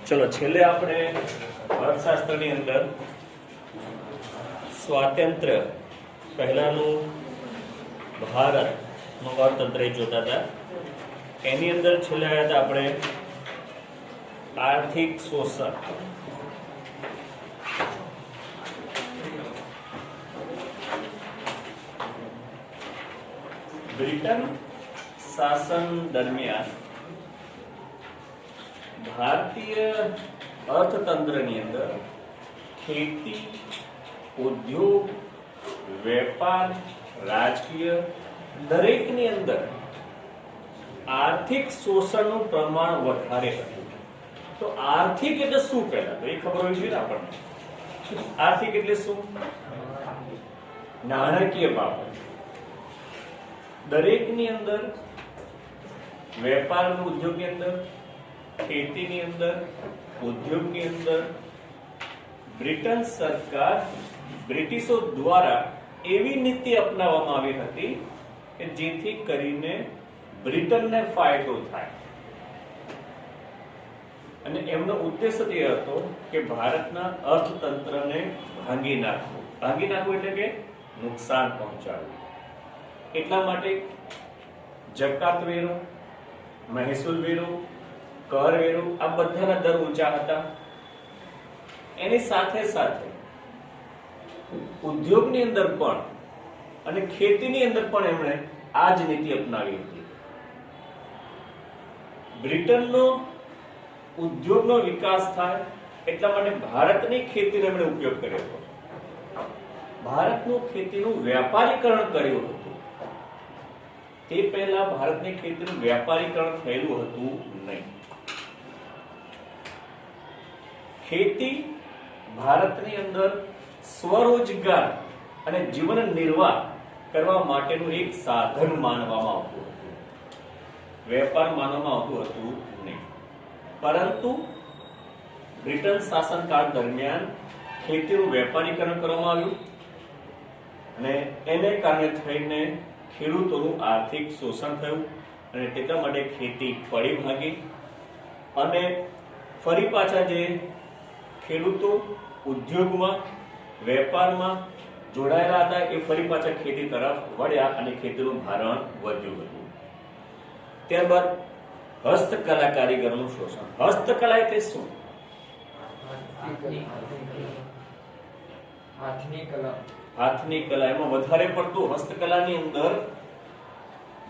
चलो छेल्ले આપણે અર્થશાસ્ત્રની અંદર સ્વાતંત્ર્ય પહેલાનું ભારતનું અર્થતંત્ર જોતા હતા. એની અંદર છેલ્લે આવ્યા હતા આપણે આર્થિક શોષણ. બ્રિટન શાસન દરમિયાન भारतीय अर्थतंत्र अंदर खेती, उद्योग, व्यापार, राजकीय दरेक नी अंदर आर्थिक शोषण નું प्रमाण વધારે હતું. તો આર્થિક એટલે શું પહેલા તો એ ખબર હોવી જોઈએ ને આપણને. આર્થિક એટલે શું? નાણાકીય બાબત. દરેક ની અંદર વેપાર નું ઉદ્યોગ ની અંદર, खेती ની અંદર, ઉદ્યોગ ની અંદર બ્રિટન સરકાર બ્રિટિશો દ્વારા એવી નીતિ અપનાવવામાં આવી હતી કે જેથી કરીને બ્રિટનને ફાયદો થાય. અને એમનો ઉદ્દેશ એ હતો કે ભારતના અર્થતંત્રને ભાંગી નાખવું. ભાંગી નાખવું એટલે કે નુકસાન પહોંચાડવું. એટલા માટે જકાત વેરો, મહેસૂલ વેરો, કર વેરો આ બધાના દર ઊંચા હતા. એની સાથે સાથે ઉદ્યોગની અંદર પણ અને ખેતીની અંદર પણ એમણે આ જ નીતિ અપનાવી હતી. બ્રિટનનો ઉદ્યોગનો વિકાસ થાય એટલા માટે ભારતની ખેતીનો એમણે ઉપયોગ કર્યો હતો. ભારતનું ખેતીનું વ્યાપારીકરણ કર્યું હતું. તે પહેલા ભારતની ખેતીનું વ્યાપારીકરણ થયેલું હતું નહીં. खेती भारतनी अंदर स्वरोजगार અને જીવન નિર્વાહ કરવા માટેનું એક સાધન માનવામાં આવતું હતું. વેપાર માનવામાં આવતું હતું નહીં. પરંતુ બ્રિટન શાસનકાળ દરમિયાન ખેતીનું વેપારીકરણ કરવામાં આવ્યું અને એને કારણે થઈને ખેડૂતોનું આર્થિક શોષણ થયું અને તેના માટે ખેતી પડી ભાગી અને ફરી પાછા જે ખેડૂતો ઉદ્યોગમાં, વેપારમાં જોડાયેલા હતા એ ફરી પાછા ખેતી તરફ વળ્યા અને ખેતીનું ભારણ વધ્યું હતું. ત્યારબાદ હસ્તકલા કારીગરનું શોષણ. હસ્તકલા એટલે શું? હાથની કલા. એમાં વધારે પડતું હસ્તકલાની અંદર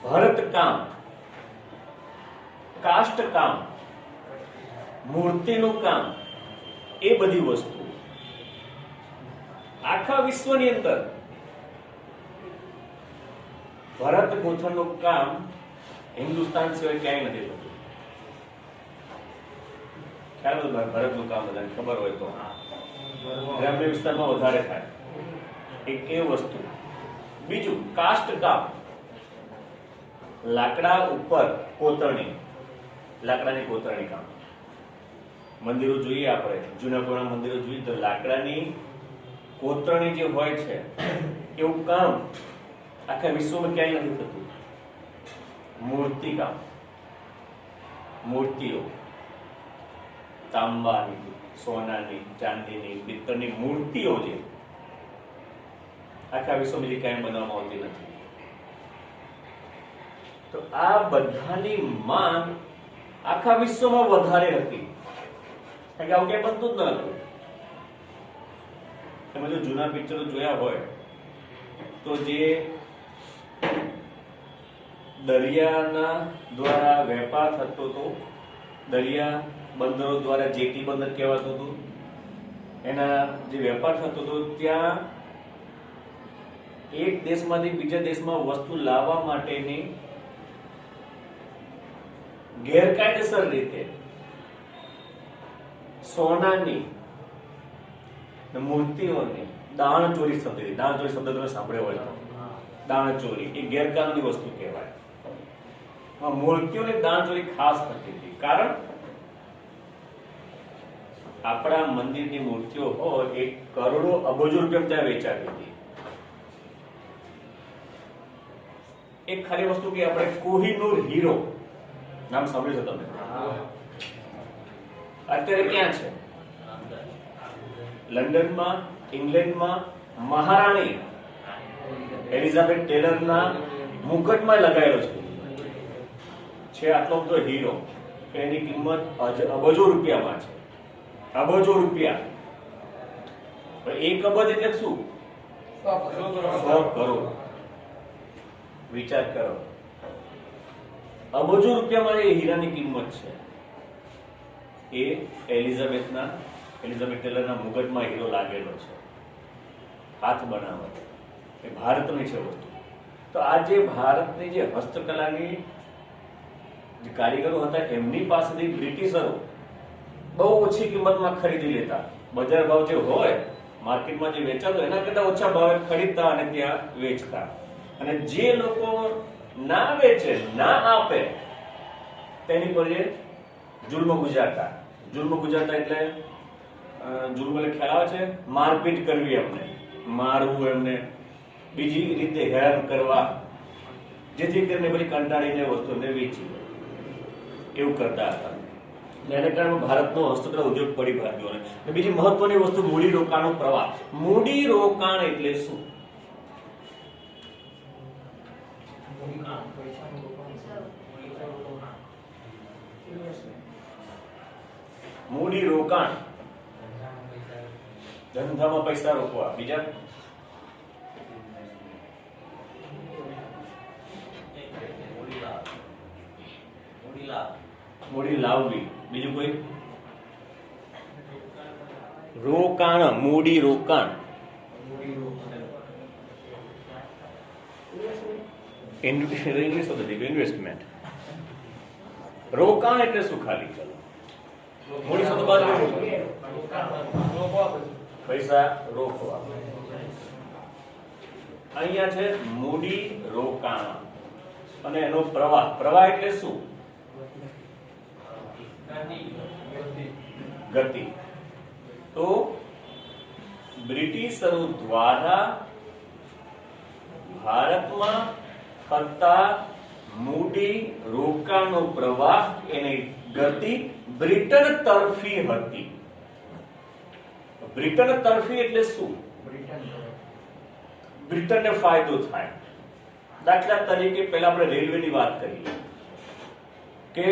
ભરત કામ, કાષ્ટ કામ, મૂર્તિનું કામ, એ બધી વસ્તુ આખા વિશ્વની અંદર ભરત ગૂંથણનું કામ હિન્દુસ્તાન સિવાય ક્યાંય નથી થતું. ખ્યાલ હોય ભરતનું કામ બધાને ખબર હોય તો ગ્રામ્ય વિસ્તારમાં વધારે થાય. એક એ વસ્તુ. બીજું કાષ્ટ કામ, લાકડા ઉપર કોતરણી, લાકડાની કોતરણી કામ. મંદિરો જોઈએ આપણે, જૂના પુરાણા મંદિરો જોઈએ તો લાકડાની કોતરણી જે હોય છે એવું કામ આખા વિશ્વમાં ક્યાંય નથી થતું. મૂર્તિ કામ, મૂર્તિઓ તાંબાની, સોનાની, ચાંદીની, પિત્તળની મૂર્તિઓ જે આખા વિશ્વમાં બીજી કાંઈ બનાવવામાં આવતી નથી. તો આ બધાની માંગ આખા વિશ્વમાં વધારે હતી. કારણ કે આવું ક્યાંય બનતું જ ન હતું. તમે જો જૂના પિક્ચરો જોયા હોય તો જે દરિયાના દ્વારા વેપાર થતો હતો, દરિયા બંદરો દ્વારા જેટી બંદર કહેવાતું હતું, એના જે વેપાર થતો હતો ત્યાં એક દેશમાંથી બીજા દેશમાં વસ્તુ લાવવા માટેની ગેરકાયદેસર રીતે સોનાની મૂર્તિઓની દાણચોરી થતી હતી. દાણચોરી શબ્દ તમે સાંભળ્યો હોય તો, દાણચોરી એ ગેરકાનૂની વસ્તુ કહેવાય. મૂર્તિઓની દાણચોરી ખાસ થતી હતી. કારણ આપણા મંદિરની મૂર્તિઓ હોય એ કરોડો અબજો રૂપિયા ત્યાં વેચાતી હતી. એક ખાલી વસ્તુ કે આપણે કોહિનૂર હીરો નામ સાંભળ્યું છે તમે? અત્યારે ક્યાં છે? લંડનમાં, ઇંગ્લેન્ડમાં મહારાણી એલિઝાબેથ ટેલરના મુકટમાં લગાવેલો છે આટલો બધો હીરો, એની કિંમત અબજો રૂપિયામાં છે, અબજો રૂપિયા. 1 અબજ એટલે શું? 100 કરોડ. વિચાર કરો, અબજો રૂપિયામાં એ હીરાની કિંમત છે. એ એલિઝાબેથ ટેલરના મુગટમાં હીરો લાગેલો છે, હાથ બનાવટ. એ ભારતની છે વસ્તુ. તો આ જે ભારતની જે હસ્તકલાની જે કારીગરો હતા એમની પાસેથી બ્રિટિશરો બહુ ઓછી કિંમતમાં ખરીદી લેતા. બજાર ભાવ જે હોય માર્કેટમાં જે વેચાતો એના કરતા ઓછા ભાવે ખરીદતા અને ત્યાં વેચતા. અને જે લોકો ના વેચે, ના આપે, તેની પર એ જુલ્મ ગુજારતા. જુલ્મ ગુજારતા એટલે જુલ્મ એટલે ખ્યાલ આવે છે? મારપીટ કરવી, એમને મારવું, એમને બીજી રીતે હેરાન કરવા, જેથી કરીને પછી કંટાળીને વસ્તુને વેચી એવું કરતા હતા. એને કારણે ભારતનો હસ્તકલા ઉદ્યોગ પડી ભાગ્યો. અને બીજી મહત્વની વસ્તુ મૂડી રોકાણનો પ્રવાહ. મૂડી રોકાણ એટલે શું? મૂડી રોકાણ, ધંધામાં પૈસા રોકવા. બીજા મૂડી લાવવી. બીજું કોઈ? રોકાણ, મૂડી રોકાણ. ઇન્વેસ્ટમેન્ટ. રોકાણ એટલે શું? ખાલી ચલો મૂડી શબ્દ બાદ પૈસા રોકવા. અહીંયા છે મૂડી રોકાણ અને એનો પ્રવાહ. પ્રવાહ એટલે શું? ગતિ. તો બ્રિટિશરો દ્વારા ભારતમાં થતા મૂડી રોકાણનો પ્રવાહ, એની ગતિ બ્રિટન તરફી હતી. બ્રિટન તરફી એટલે શું? બ્રિટનને ફાયદો થાય. દાખલા તરીકે પહેલા આપણે રેલવેની વાત કરીએ કે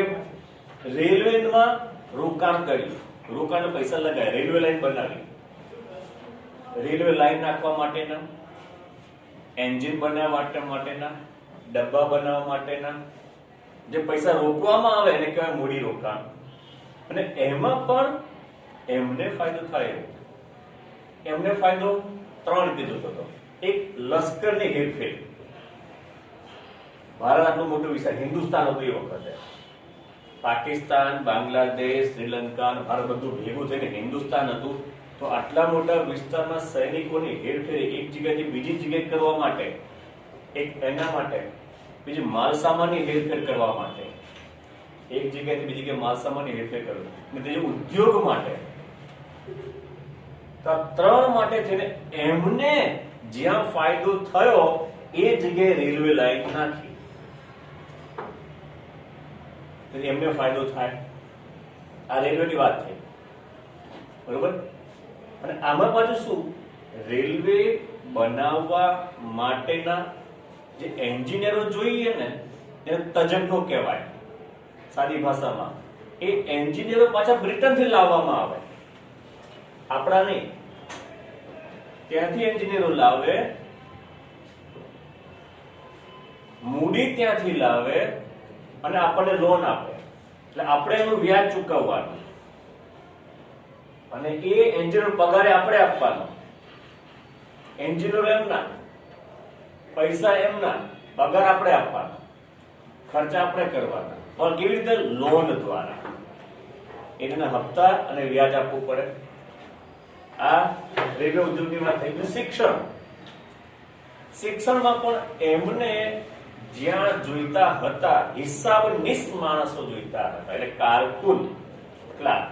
રેલવેમાં રોકાણ કર્યું, રોકાણના પૈસા લગાય, રેલવે લાઈન બનાવી. રેલવે લાઈન નાખવા માટેના, એન્જિન બનાવવા માટેના, ડબ્બા બનાવવા માટેના જે પૈસા રોકવામાં આવે એને કહેવાય મૂડી રોકાણ. અને એમાં પણ એમને ફાયદો થાય. એમને ફાયદો 3 કીધો હતો. એક, લશ્કરની હેરફેર. ભારત આટલું મોટું વિસ્તાર, હિન્દુસ્તાન હતું એ વખતે. પાકિસ્તાન, બાંગ્લાદેશ, શ્રીલંકા, ભારત બધું ભેગું થઈને હિન્દુસ્તાન હતું. તો આટલા મોટા વિસ્તારમાં સૈનિકોની હેરફેર એક જગ્યાએથી બીજી જગ્યાએ કરવા માટે, એક એના માટે, બીજી માલસામાનની હેરફેર કરવા માટે, એક જગ્યાએથી બીજી જગ્યાએ માલસામાનની હેરફેર કરવી, અને ત્રીજું ઉદ્યોગ માટે. તો 3 માટે થઈને એમને જ્યાં ફાયદો થયો એ જગ્યાએ રેલવે લાઈન નાખી. એમને ફાયદો થાય. આ રેલવેની વાત થઈ, બરોબર. અને આમાં પાછું શું? રેલવે બનાવવા માટેના જે એન્જિનિયરો જોઈએ ને એને તજજ્ઞો કહેવાય સાદી ભાષામાં. એ એન્જિનિયરો પાછા બ્રિટનથી લાવવામાં આવે, આપણા નહીં. ત્યાંથી એન્જિનિયરો લાવે, મૂડી ત્યાંથી લાવે અને આપણને લોન આપે. એટલે આપણે એનું વ્યાજ ચૂકવવાનું અને એ એન્જિનિયર પગારે આપણે આપવાનો. એન્જિનિયર એમના, પૈસા એમના, પગાર આપણે આપવાનો, ખર્ચા આપણે કરવાના. પણ કેવી રીતે? લોન દ્વારા. એના હપ્તા અને વ્યાજ આપવું પડે. આ રેલવે ઉદ્યોગની વાત થઈ. શિક્ષણ. શિક્ષણમાં પણ એમને જ્યાં જોઈતા હતા હિસાબનીશ માણસો જોઈતા હતા, એટલે કારકુન, ક્લાર્ક.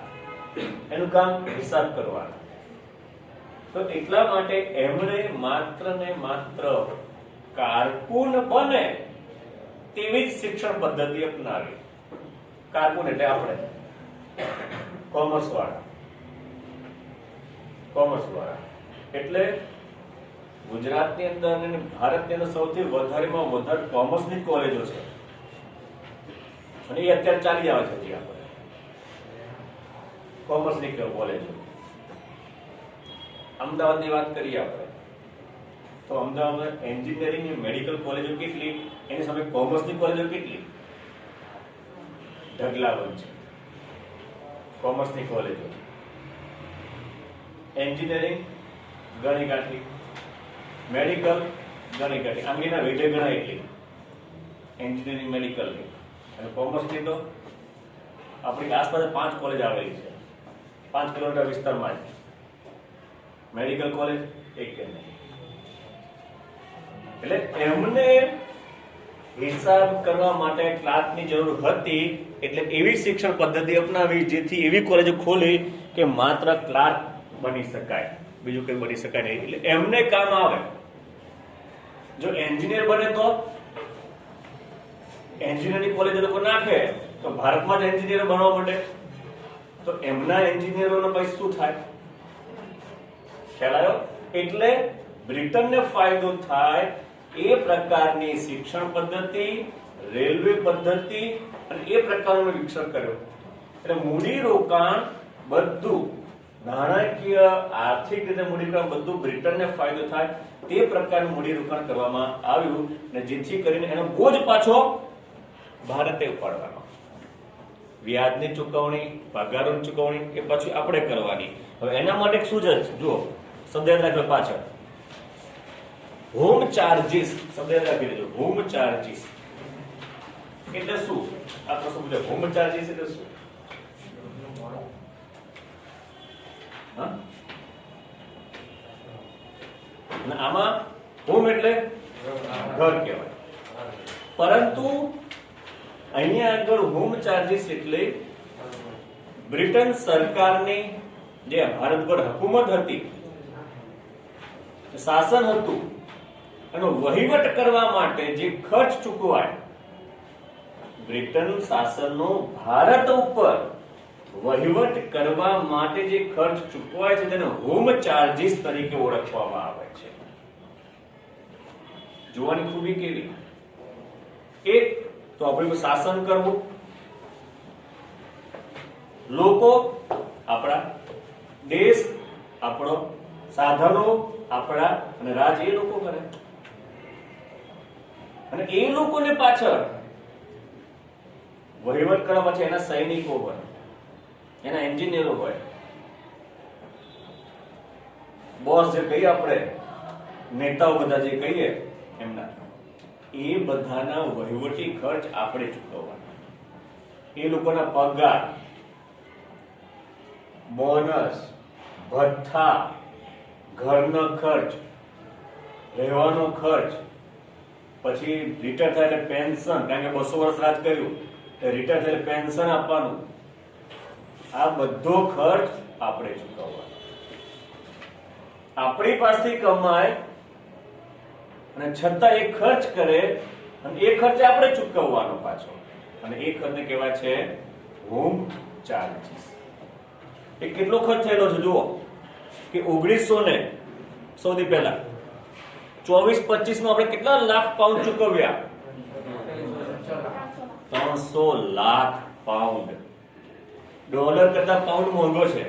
એનું કામ હિસાબ કરવાનું. તો એટલા માટે એમણે માત્ર ને માત્ર કારકુન બને તેવી જ શિક્ષણ પદ્ધતિ અપનાવી. કારકુન એટલે આપણે કોમર્સ વાળા એટલે ગુજરાતની અંદર અને ભારતની અંદર સૌથી વધારેમાં વધારે કોમર્સની કોલેજો છે અને એ અત્યારે ચાલી આવે છે. આપણે કોમર્સની કોલેજો અમદાવાદની વાત કરીએ આપણે તો અમદાવાદમાં એન્જિનિયરિંગ અને મેડિકલ કોલેજો કેટલી, એની સામે કોમર્સની કોલેજો કેટલી? ઢગલાબંધ છે કોમર્સની કોલેજો. એન્જિનિયરિંગ ગણી કાઠી, મેડિકલ ગણી કાઠી, આંગીના વેઢે ગણાય એટલી એન્જિનિયરિંગ મેડિકલની. અને કોમર્સની તો આપણી આસપાસ 5 કોલેજ આવેલી છે 5 કિલોમીટર વિસ્તારમાં જ. મેડિકલ કોલેજ એક કે નહીં. એટલે એમને હિસાબ કરવા માટે ક્લાર્કની જરૂર હતી એટલે એવી શિક્ષણ પદ્ધતિ અપનાવી જેથી એવી કોલેજો ખોલી કે માત્ર ક્લાર્ક બની શકાય, બીજું કંઈ બની શકાય નહીં. એટલે એમને કામ આવે. જો એન્જિનિયર બને તો એન્જિનિયરની કોલેજ લોકો નાખે તો ભારતમાં જ એન્જિનિયર બનવા માંડે તો એમના એન્જિનિયરોનો પછી શું થાય? ખ્યાલ આવ્યો? એટલે બ્રિટનને ફાયદો થાય એ પ્રકારની શિક્ષણ પદ્ધતિ, રેલવે પદ્ધતિ અને એ પ્રકારનું વિકસન કર્યો. એટલે મૂડી રોકાણ બધું નાણાકીય આર્થિક રીતે મૂડીરોકાણ બધું બ્રિટનને ફાયદો થાય તે પ્રકારનું મૂડીરોકાણ કરવામાં આવ્યું અને જેથી કરીને એનો બોજ પાછો ભારતે ઉપાડવાનો. વ્યાજની ચૂકવણી, પગારોની ચૂકવણી એ પછી આપણે કરવાની. હવે એના માટે શું છે જુઓ, શબ્દ યાદ રાખજો પાછળ. હોમ ચાર્જીસ શબ્દ યાદ રાખી દેજો. હોમ ચાર્જીસ એટલે શું? આ પ્રશ્ન પૂછે હોમ ચાર્જીસ એટલે શું? હા, આમાં હોમ એટલે ઘર કહેવાય, પરંતુ અહીંયા આગળ હોમ ચાર્જીસ એટલે બ્રિટન સરકારની જે ભારત પર હુકુમત હતી, શાસન હતું, એનો વહીવટ કરવા માટે જે ખર્ચ ચૂકવાય, બ્રિટન શાસનનો ભારત ઉપર વહીવટ કરવા માટે જે ખર્ચ ચૂકવાય છે તેને હોમ ચાર્જીસ તરીકે ઓળખવામાં આવે છે. જોવાની ખૂબી કેવી? એક તો આપણે શાસન કરવું, લોકો આપણા, દેશ આપણો, સાધનો આપણા અને રાજ એ લોકો કરે. અને એ લોકોને પાછળ વહીવટ કરવા પછી એના સૈનિકો હોય, એના એન્જિનિયરો હોય, બોસ જે કહીએ આપણે, નેતાઓ બધા જે કહીએ એમના, એ બધાના વહીવટી ખર્ચ આપણે ચૂકવવાના. એ લોકોના પગાર, બોનસ, ભથ્થા, ઘરનો ખર્ચ, રહેવાનો ખર્ચ, પછી રિટાયર થાય એટલે પેન્શન, કારણ કે 200 વર્ષ રાજ કર્યું એટલે રિટાયર થાય એટલે પેન્શન આપવાનું. આ બધો ખર્ચ આપણે ચૂકવવાનો. આપણી પાસેથી કમાય અને છતાં એ ખર્ચ કરે અને એ ખર્ચ આપણે ચૂકવવાનો પાછો. અને એ ખર્ચને કહેવાય છે હોમ ચાર્જીસ. એ કેટલો ખર્ચ થયેલો છે જુઓ કે 1900 સૌથી પહેલા 24-25 માં આપણે કેટલા લાખ પાઉન્ડ ચૂકવ્યા? 300 લાખ પાઉન્ડ. ડોલર કરતા પાઉન્ડ મોંઘો છે.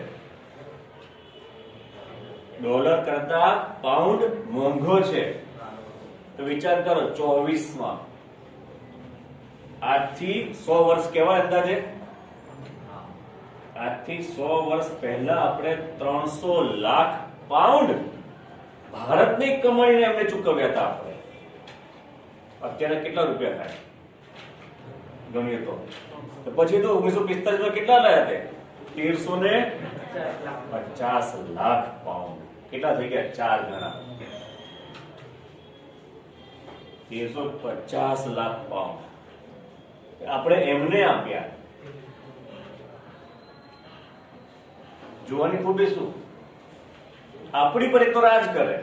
ડોલર કરતા પાઉન્ડ મોંઘો છે. તો વિચાર કરો 24 માં, આજથી 100 વર્ષ કહેવાય અંદાજે, આજથી 100 વર્ષ પહેલા આપણે 300 લાખ પાઉન્ડ ભારતની કમાણીને એમને ચૂકવ્યા હતા. આપણે અત્યારે કેટલા રૂપિયા થાય ગણીએ તો? પછી તો 1945 માં કેટલા લાયા તે? 1350 લાખ પાઉન્ડ. કેટલા થઈ ગયા? 4 ગણા. 1350 લાખ પાઉન્ડ આપણે એમને આપ્યા. જોવાની ખૂબી શું? આપણી પર એક તો રાજ કરે,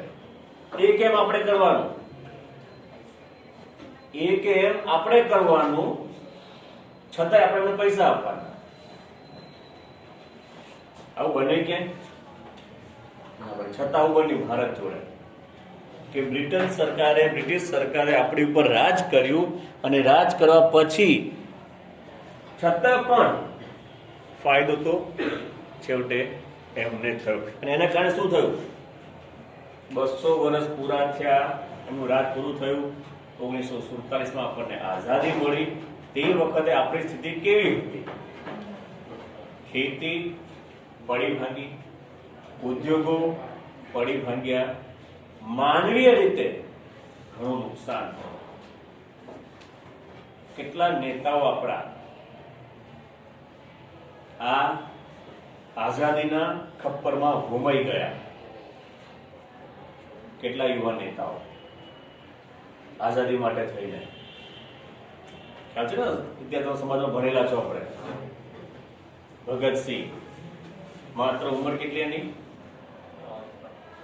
એ કેમ આપણે કરવાનું, એ કેમ આપણે કરવાનું, છતાંય આપણે એમને પૈસા આપવાના. આવું બને ક્યાંય? છતાં આવું બન્યું ભારત જોડે કે બ્રિટિશ સરકારે આપણી ઉપર રાજ કર્યું, અને રાજ કરવા પછી છતાં પણ ફાયદો તો છેવટે એમને થયો. અને એના કારણે શું થયું? 200 વર્ષ પૂરા થયા, એમનું રાજ પૂરું થયું. 1947માં આપણને આઝાદી મળી. તે વખતે આપણી સ્થિતિ કેવી હતી? ખેતી પડી ભાંગી, ઉદ્યોગો પડી ભાંગ્યા, માનવીય રીતે ઘણું નુકસાન થયું. કેટલા નેતાઓ આપણા આ આઝાદીના ખપ્પરમાં હોમાઈ ગયા. કેટલા યુવા નેતાઓ આઝાદી માટે થઈને, ખ્યાલ છે ને, વિદ્યાર્થી સમાજમાં ભણેલા છો આપણે. ભગતસિંહ, માત્ર ઉંમર કેટલી એની?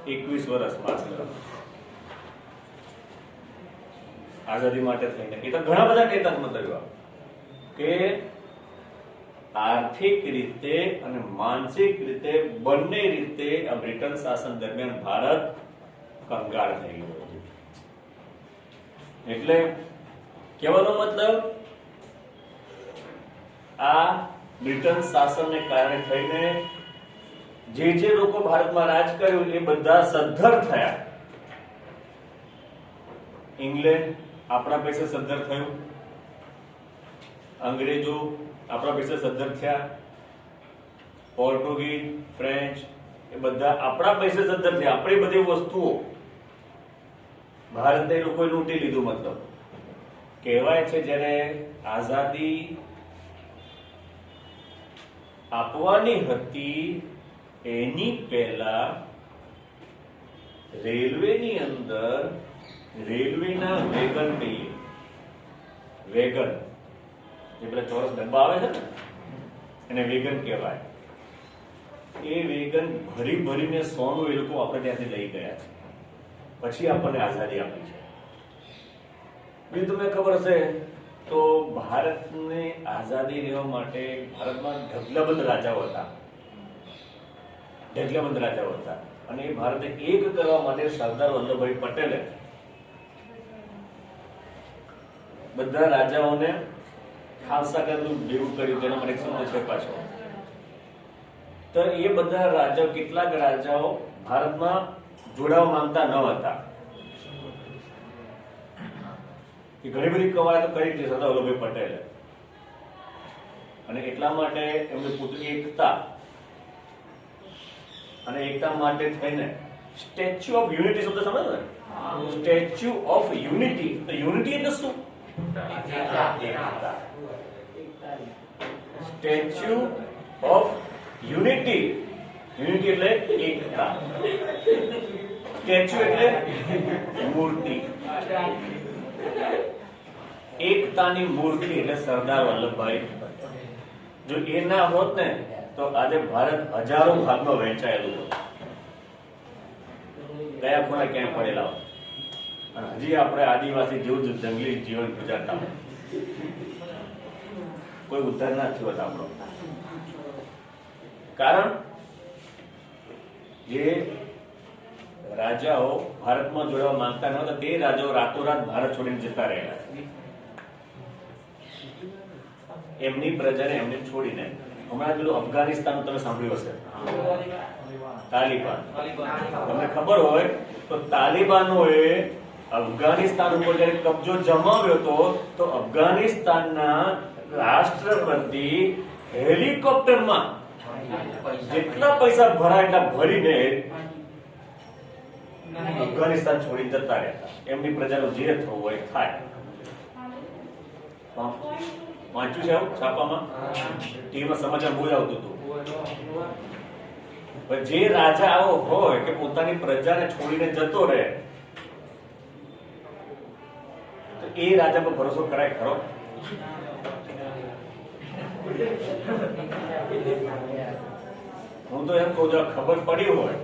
21 વર્ષ માત્ર. આઝાદી માટે થઈને એ તો ઘણા બધા નેતા મતલબ કે આર્થિક રીતે અને માનસિક રીતે બંને રીતે આ બ્રિટન શાસન દરમિયાન ભારત કંગાળ થઈ ગયું હતું. એટલે કહેવાનો મતલબ આ બ્રિટન શાસનને કારણે થઈને જે લોકો ભારતમાં રાજ કર્યું એ બધા સદ્ધર થયા. ઇંગ્લેન્ડ આપણા પૈસે સદ્ધર થયું, અંગ્રેજો આપણા પૈસે સદ્ધર થયા, પોર્ટુગીઝ, ફ્રેન્ચ એ બધા આપણા પૈસે સદ્ધર થયા. આપણી બધી વસ્તુઓ ભારતને લોકોએ લૂંટી લીધું. મતલબ કહેવાય છે જ્યારે આઝાદી આપવાની હતી એની પહેલા રેલવેની અંદર રેલવેના વેગન કહીએ, વેગન જે પેલા ચોરસ ડબ્બા આવે છે ને એને વેગન કહેવાય. એ વેગન ભરી ભરીને સોનું એ લોકો આપણે ત્યાંથી લઈ ગયા છે. પછી આપણને આઝાદી આપી છે. બીજું તમને ખબર હશે તો ભારતને આઝાદી લેવા માટે ભારતમાં ઢગલાબંધ રાજાઓ હતા. ઢગલાબંધ રાજાઓ હતા અને એ ભારતને એક કરવા માટે સરદાર વલ્લભભાઈ પટેલે બધા રાજાઓને ખાલસા કરનું ભેગું કર્યું. તેના માટે શબ્દ છે પાછો. તો એ બધા રાજાઓ, કેટલાક રાજાઓ ભારતમાં જોડાવા માંગતા ન હતા. એ ઘણી બધી કવાયતો કરી હતી સરદાર વલ્લભભાઈ પટેલે, અને એટલા માટે એમને પૂછ્યું એકતા, અને એકતા માટે થઈને સ્ટેચ્યુ ઓફ યુનિટી શબ્દ સમજો ને, સ્ટેચ્યુ ઓફ યુનિટી. તો યુનિટી એટલે શું? Statue of unity. યુનિટી એટલે એકતા. સ્ટેચ્યુ એટલે મૂર્તિ. એકતાની મૂર્તિ એટલે સરદાર વલ્લભભાઈ. જો એ ના હોત ને તો આજે ભારત હજારો ભાગમાં વહેંચાયેલું હતું. કયા ખૂણા ક્યાં પડેલા હોય. અને હજી આપણે આદિવાસી જેવું જ જંગલી જીવન ગુજારતા હોય. કોઈ ઉદ્ધાર ના થયો હતો આપણો. કારણ જે રાજાઓ ભારતમાં જોડવા માંગતા ન હતા તે રાજાઓ રાતોરાત ભારત છોડીને જતા રહેલા. એમની પ્રજાને એમને છોડીને. હમણાં પેલું અફઘાનિસ્તાન તમે સાંભળ્યું હશે, તાલિબાન. તમને ખબર હોય તો તાલિબાનોએ અફઘાનિસ્તાન ઉપર જયારે કબજો જમાવ્યો હતો તો અફઘાનિસ્તાનના રાષ્ટ્રપતિ હેલિકોપ્ટરમાં જેટલા પૈસા ભરાય એટલા ભરીને અફઘાનિસ્તાન છોડી જતા રહેતા. એમની પ્રજાનું જે થવું હોય થાય. વાંચ્યું છે આવું છાપામાં, ટીવીમાં સમાચાર બહુ જ આવતું હતું. જે રાજા આવો હોય કે પોતાની પ્રજાને છોડીને જતો રહે તો એ રાજા પર ભરોસો કરાય ખરો? હું તો એમ કહું, જો ખબર પડી હોય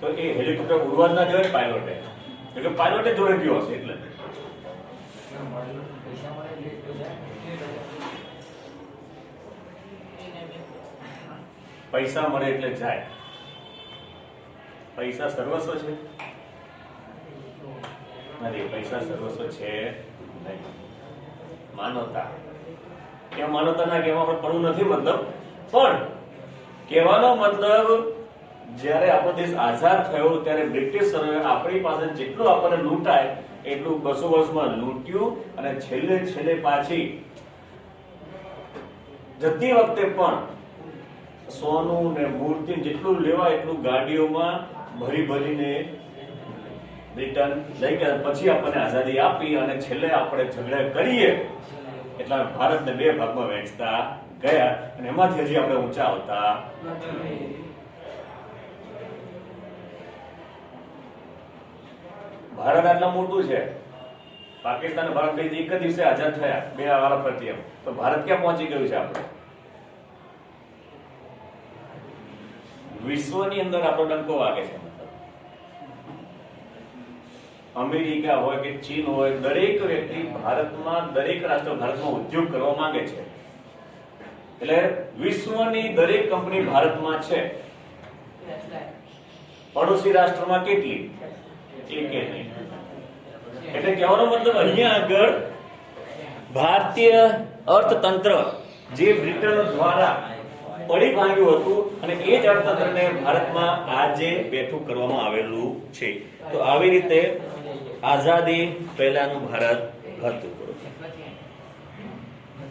તો એ હેલિકોપ્ટર ઉડવા ના જોઈએ પાયલોટે, એટલે પાયલોટે જોડે ગયો હશે. એટલે પૈસા મળે એટલે જાય. પૈસા સર્વસ્વ છે? નથી. પૈસા સર્વસ્વ છે નહીં. માનવતા, એમ માનવતા ના કહેવા પણ પડવું નથી, મતલબ પણ કહેવાનો મતલબ જ્યારે આપણો દેશ આઝાદ થયો ત્યારે બ્રિટિશરોએ આપણી પાસે જેટલું આપણને લૂંટાય એટલું 200 વર્ષમાં લૂંટ્યું, અને છેલ્લે પાછી જતી વખતે પણ સોનું ને મૂર્તિ જેટલું લેવાય એટલું ગાડીઓમાં ભરીને રિટર્ન લઈ ગયા. પછી આપણને આઝાદી આપી, અને છેલ્લે આપણે ઝઘડા કરીએ એટલા ભારતને 2 ભાગમાં વહેંચતા ગયા, અને એમાંથી હજી આપણે ઊંચા આવતા નથી. ભારત આટલા મોટું છે, પાકિસ્તાન અને ભારત બે એક જ દિવસે આઝાદ થયા, 2 વાળા ફરતી એમ, તો ભારત ક્યાં પહોંચી ગયું છે? આપણે વિશ્વની અંદર આપણો ડંકો વાગે છે. અમેરિકા હોય કે ચીન હોય, દરેક વ્યક્તિ ભારતમાં, દરેક રાષ્ટ્ર ભારતમાં ઉદ્યોગ કરવા માંગે છે. એટલે વિશ્વની દરેક કંપની ભારતમાં છે. પડોશી રાષ્ટ્રમાં કેટલી? એકે નહીં. એટલે કહેવાનો મતલબ અહીંયા આગળ ભારતીય અર્થતંત્ર જે બ્રિટન દ્વારા પડી ભાંગ્યું હતું, અને એ જ અર્થતંત્રને ભારતમાં આજે બેઠું કરવામાં આવેલું છે. તો આવી રીતે આઝાદી પહેલાનું ભારત હતું.